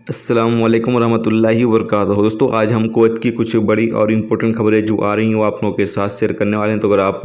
अस्सलामुअलैकुम वरहमतुल्लाहि वबरकातुहू। दोस्तों, आज हम कुवैत की कुछ बड़ी और इम्पोर्टेंट खबरें जो आ रही हैं वो आप लोगों के साथ शेयर करने वाले हैं। तो अगर आप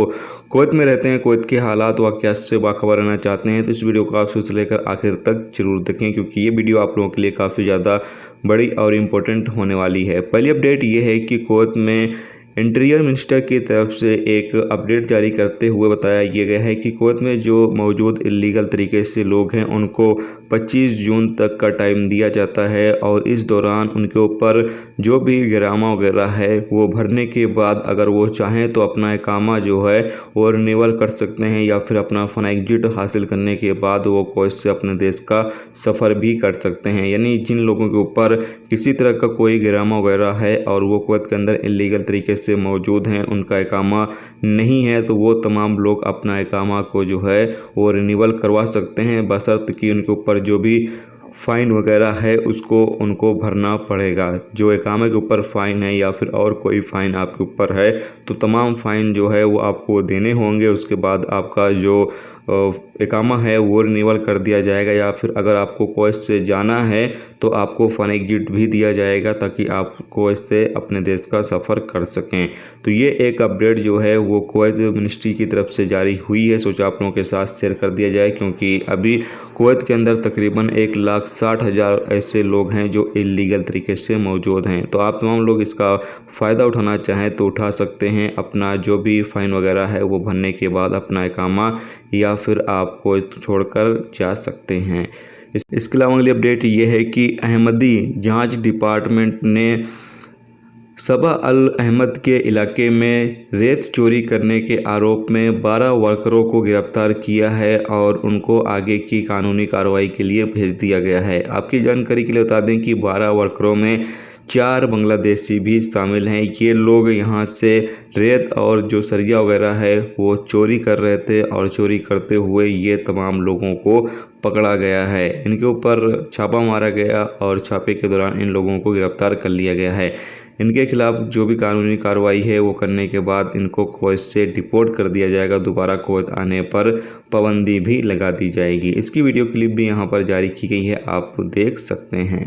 कुवैत में रहते हैं, कुवैत के हालात वाक़यात से बाखबर रहना चाहते हैं तो इस वीडियो को आप शुरू से लेकर आखिर तक जरूर देखें, क्योंकि ये वीडियो आप लोगों के लिए काफ़ी ज़्यादा बड़ी और इम्पोर्टेंट होने वाली है। पहली अपडेट ये है कि कुवैत में इंटीरियर मिनिस्टर की तरफ से एक अपडेट जारी करते हुए बताया गया है कि कुवैत में जो मौजूद इलीगल तरीके से लोग हैं उनको 25 जून तक का टाइम दिया जाता है, और इस दौरान उनके ऊपर जो भी गिरामा वगैरह है वो भरने के बाद अगर वो चाहें तो अपना इकामा जो है वो रिन्यूअल कर सकते हैं, या फिर अपना फन एग्जिट हासिल करने के बाद वो कुवैत से अपने देश का सफ़र भी कर सकते हैं। यानी जिन लोगों के ऊपर किसी तरह का कोई गिरामा वगैरह है और वो कुवैत के अंदर इलीगल तरीके से मौजूद हैं, उनका इकामा नहीं है, तो वो तमाम लोग अपना इकामा को जो है वो रिन्यूअल करवा सकते हैं, बशर्ते कि उनके ऊपर जो भी फ़ाइन वगैरह है उसको उनको भरना पड़ेगा। जो इकामे के ऊपर फ़ाइन है या फिर और कोई फ़ाइन आपके ऊपर है तो तमाम फ़ाइन जो है वो आपको देने होंगे। उसके बाद आपका जो इकामा है वो रिन्यूअल कर दिया जाएगा, या फिर अगर आपको कुवैत से जाना है तो आपको फन एग्जिट भी दिया जाएगा ताकि आप कुवैत से अपने देश का सफ़र कर सकें। तो ये एक अपडेट जो है वो कुवैत मिनिस्ट्री की तरफ से जारी हुई है, सोचा आप लोगों के साथ शेयर कर दिया जाए, क्योंकि अभी कुवैत के अंदर तकरीबन 1,60,000 ऐसे लोग हैं जो इलीगल तरीके से मौजूद हैं। तो आप तमाम लोग इसका फ़ायदा उठाना चाहें तो उठा सकते हैं, अपना जो भी फ़ाइन वगैरह है वो भरने के बाद अपना इकामा या फिर आप कुवैत छोड़कर जा सकते हैं। इसके अलावा अगली अपडेट ये है कि अहमदी जांच डिपार्टमेंट ने सबा अल अहमद के इलाके में रेत चोरी करने के आरोप में 12 वर्करों को गिरफ्तार किया है और उनको आगे की कानूनी कार्रवाई के लिए भेज दिया गया है। आपकी जानकारी के लिए बता दें कि 12 वर्करों में 4 बांग्लादेशी भी शामिल हैं। ये लोग यहाँ से रेत और जो सरिया वगैरह है वो चोरी कर रहे थे, और चोरी करते हुए ये तमाम लोगों को पकड़ा गया है। इनके ऊपर छापा मारा गया और छापे के दौरान इन लोगों को गिरफ्तार कर लिया गया है। इनके खिलाफ जो भी कानूनी कार्रवाई है वो करने के बाद इनको कुवैत से डिपोर्ट कर दिया जाएगा। दोबारा कुवैत आने पर पाबंदी भी लगा दी जाएगी। इसकी वीडियो क्लिप भी यहाँ पर जारी की गई है, आप देख सकते हैं।